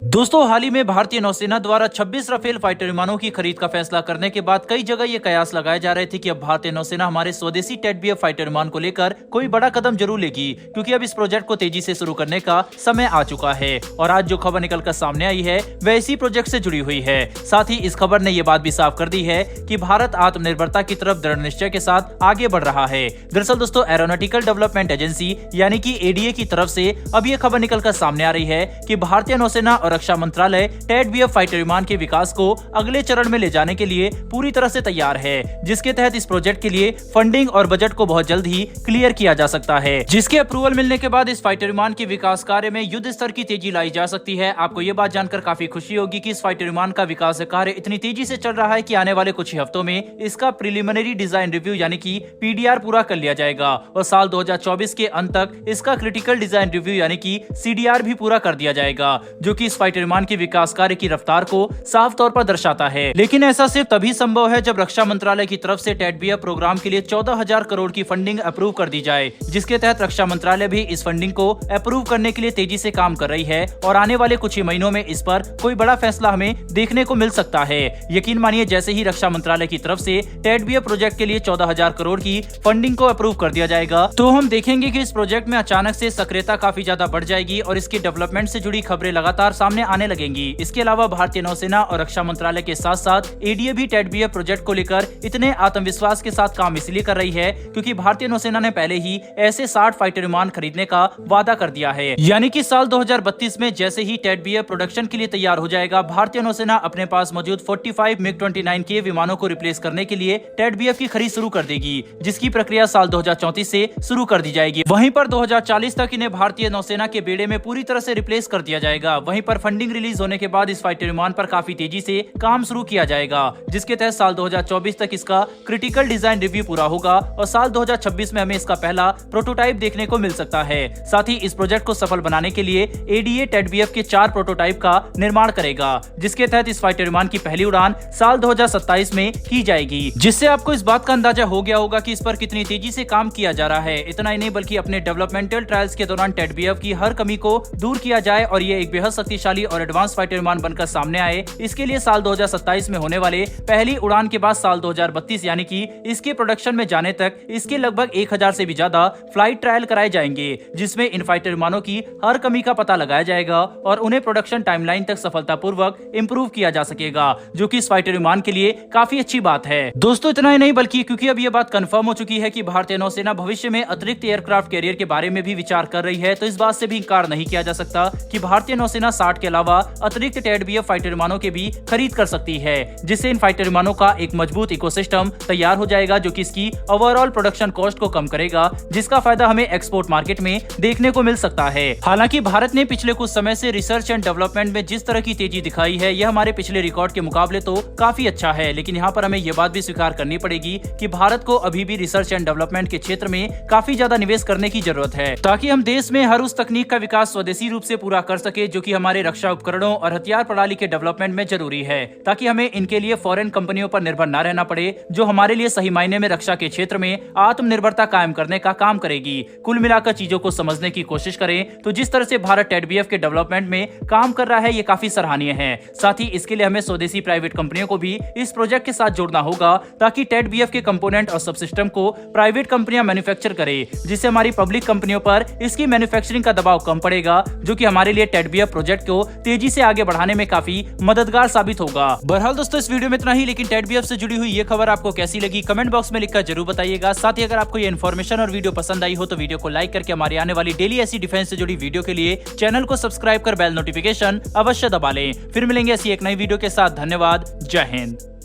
दोस्तों, हाल ही में भारतीय नौसेना द्वारा 26 राफेल फाइटर विमानों की खरीद का फैसला करने के बाद कई जगह ये कयास लगाए जा रहे थे कि अब भारतीय नौसेना हमारे स्वदेशी टेडबीएफ फाइटर विमान को लेकर कोई बड़ा कदम जरूर लेगी, क्योंकि अब इस प्रोजेक्ट को तेजी से शुरू करने का समय आ चुका है। और आज जो खबर निकलकर सामने आई है वह इसी प्रोजेक्ट से जुड़ी हुई है। साथ ही इस खबर ने ये बात भी साफ कर दी है कि भारत आत्मनिर्भरता की तरफ दृढ़ निश्चय के साथ आगे बढ़ रहा है। दरअसल दोस्तों, एरोनॉटिकल डेवलपमेंट एजेंसी यानी कि एडीए की तरफ से अब ये खबर निकलकर सामने आ रही है कि भारतीय नौसेना और रक्षा मंत्रालय टेडबीएफ फाइटर विमान के विकास को अगले चरण में ले जाने के लिए पूरी तरह से तैयार है, जिसके तहत इस प्रोजेक्ट के लिए फंडिंग और बजट को बहुत जल्द ही क्लियर किया जा सकता है, जिसके अप्रूवल मिलने के बाद इस फाइटर विमान के विकास कार्य में युद्ध स्तर की तेजी लाई जा सकती है। आपको ये बात जानकर काफी खुशी होगी कि इस फाइटर विमान का विकास कार्य इतनी तेजी से चल रहा है कि आने वाले कुछ ही हफ्तों में इसका प्रिलिमिनरी डिजाइन रिव्यू यानी कि पीडीआर पूरा कर लिया जाएगा और साल 2024 के अंत तक इसका क्रिटिकल डिजाइन रिव्यू यानी कि सीडीआर भी पूरा कर दिया जाएगा, जो कि इस फाइटर विमान के विकास कार्य की रफ्तार को साफ तौर पर दर्शाता है। लेकिन ऐसा सिर्फ तभी संभव है जब रक्षा मंत्रालय की तरफ से टेडबीएफ प्रोग्राम के लिए 14,000 करोड़ की फंडिंग अप्रूव कर दी जाए, जिसके तहत रक्षा मंत्रालय भी इस फंडिंग को अप्रूव करने के लिए तेजी से काम कर रही है और आने वाले कुछ ही महीनों में इस पर कोई बड़ा फैसला हमें देखने को मिल सकता है। यकीन मानिए, जैसे ही रक्षा मंत्रालय की तरफ से टेडबीएफ प्रोजेक्ट के लिए 14,000 करोड़ की फंडिंग को अप्रूव कर दिया जाएगा, तो हम देखेंगे कि इस प्रोजेक्ट में अचानक से सक्रियता काफी ज्यादा बढ़ जाएगी और इसके डेवलपमेंट से जुड़ी खबरें लगातार सामने आने लगेंगी। इसके अलावा भारतीय नौसेना और रक्षा मंत्रालय के साथ साथ एडीए भी टेडबीएफ प्रोजेक्ट को लेकर इतने आत्मविश्वास के साथ काम इसलिए कर रही है क्योंकि भारतीय नौसेना ने पहले ही ऐसे 60 फाइटर विमान खरीदने का वादा कर दिया है। यानी कि साल 2032 में जैसे ही टेडबीएफ प्रोडक्शन के लिए तैयार हो जाएगा, भारतीय नौसेना अपने पास मौजूद 45 मिग-29 के विमानों को रिप्लेस करने के लिए टेडबीएफ की खरीद शुरू कर देगी, जिसकी प्रक्रिया साल 2034 से शुरू कर दी जाएगी। वहीं पर 2040 तक इन्हें भारतीय नौसेना के बेड़े में पूरी तरह से रिप्लेस कर दिया जाएगा। वहीं पर फंडिंग रिलीज होने के बाद इस फाइटर विमान पर काफी तेजी से काम शुरू किया जाएगा, जिसके तहत साल 2024 तक इसका क्रिटिकल डिजाइन रिव्यू पूरा होगा और साल 2026 में हमें इसका पहला प्रोटोटाइप देखने को मिल सकता है। साथ ही इस प्रोजेक्ट को सफल बनाने के लिए एडीए टेडबीएफ के 4 प्रोटोटाइप का निर्माण करेगा, जिसके तहत इस फाइटर विमान की पहली उड़ान साल 2027 में की जाएगी, जिससे आपको इस बात का अंदाजा हो गया होगा कि इस पर कितनी तेजी से काम किया जा रहा है। इतना ही नहीं बल्कि अपने डेवलपमेंटल ट्रायल्स के दौरान टेडबीएफ की हर कमी को दूर किया जाए और ये एक बेहद शक्तिशाली और एडवांस फाइटर विमान बनकर सामने आए। इसके लिए साल 2027 में होने वाले पहली उड़ान के बाद साल 2032 यानी कि इसके प्रोडक्शन में जाने तक इसके लगभग 1000 से भी ज्यादा फ्लाइट ट्रायल कराए जाएंगे, जिसमें इन फाइटर विमानों की हर कमी का पता लगाया जाएगा और उन्हें प्रोडक्शन टाइमलाइन तक सफलतापूर्वक इंप्रूव किया जा सकेगा, जो कि इस फाइटर विमान के लिए काफी अच्छी बात है। दोस्तों, इतना ही नहीं बल्कि क्योंकि अब यह बात कंफर्म हो चुकी है कि भारतीय नौसेना भविष्य में अतिरिक्त एयरक्राफ्ट कैरियर के बारे में भी विचार कर रही है, तो इस बात से भी इंकार नहीं किया जा सकता कि भारतीय नौसेना 60 के अलावा अतिरिक्त टेडबीएफ फाइटर विमानों के भी खरीद कर सकती है, जिससे इन फाइटर विमानों का एक मजबूत इकोसिस्टम तैयार हो जाएगा, जो कि इसकी ओवरऑल प्रोडक्शन कॉस्ट को कम करेगा, जिसका फायदा हमें एक्सपोर्ट मार्केट में देखने को मिल सकता है। हालांकि भारत ने पिछले कुछ समय से रिसर्च एंड डेवलपमेंट में जिस तरह की तेजी दिखाई है, यह हमारे पिछले रिकॉर्ड के मुकाबले तो काफी अच्छा है, लेकिन यहाँ पर हमें यह बात भी स्वीकार करनी पड़ेगी कि भारत को अभी भी रिसर्च एंड डेवलपमेंट के क्षेत्र में काफी ज्यादा निवेश करने की जरूरत है, ताकि हम देश में हर उस तकनीक का विकास स्वदेशी रूप से पूरा कर सके जो कि हमारे रक्षा उपकरणों और हथियार प्रणाली के डेवलपमेंट में जरूरी है, ताकि हमें इनके लिए फॉरेन कंपनियों पर निर्भर न रहना पड़े, जो हमारे लिए सही मायने में रक्षा के क्षेत्र में आत्मनिर्भरता कायम करने का काम करेगी। कुल मिलाकर चीजों को समझने की कोशिश करें तो जिस तरह से भारत टेडबीएफ के डेवलपमेंट में काम कर रहा है, ये काफी सराहनीय है। साथ ही इसके लिए हमें स्वदेशी प्राइवेट कंपनियों को भी इस प्रोजेक्ट के साथ जोड़ना होगा, ताकि टेडबीएफ के कंपोनेंट और सबसिस्टम को प्राइवेट कंपनियां मैन्युफैक्चर करें, जिससे हमारी पब्लिक कंपनियों पर इसकी मैन्युफैक्चरिंग का दबाव कम पड़ेगा, जो कि हमारे लिए टेडबीएफ प्रोजेक्ट को तेजी से आगे बढ़ाने में काफी मददगार साबित होगा। बहरहाल दोस्तों, इस वीडियो में इतना ही, लेकिन टेडबीएफ से जुड़ी हुई ये खबर आपको कैसी लगी कमेंट बॉक्स में लिखकर जरूर बताइएगा। साथ ही अगर आपको ये इन्फॉर्मेशन और वीडियो पसंद आई हो तो वीडियो को लाइक करके हमारी आने वाली डेली ऐसी डिफेंस से जुड़ी वीडियो के लिए चैनल को सब्सक्राइब कर बेल नोटिफिकेशन अवश्य दबा लें। फिर मिलेंगे ऐसी एक नई वीडियो के साथ। धन्यवाद। जय हिंद।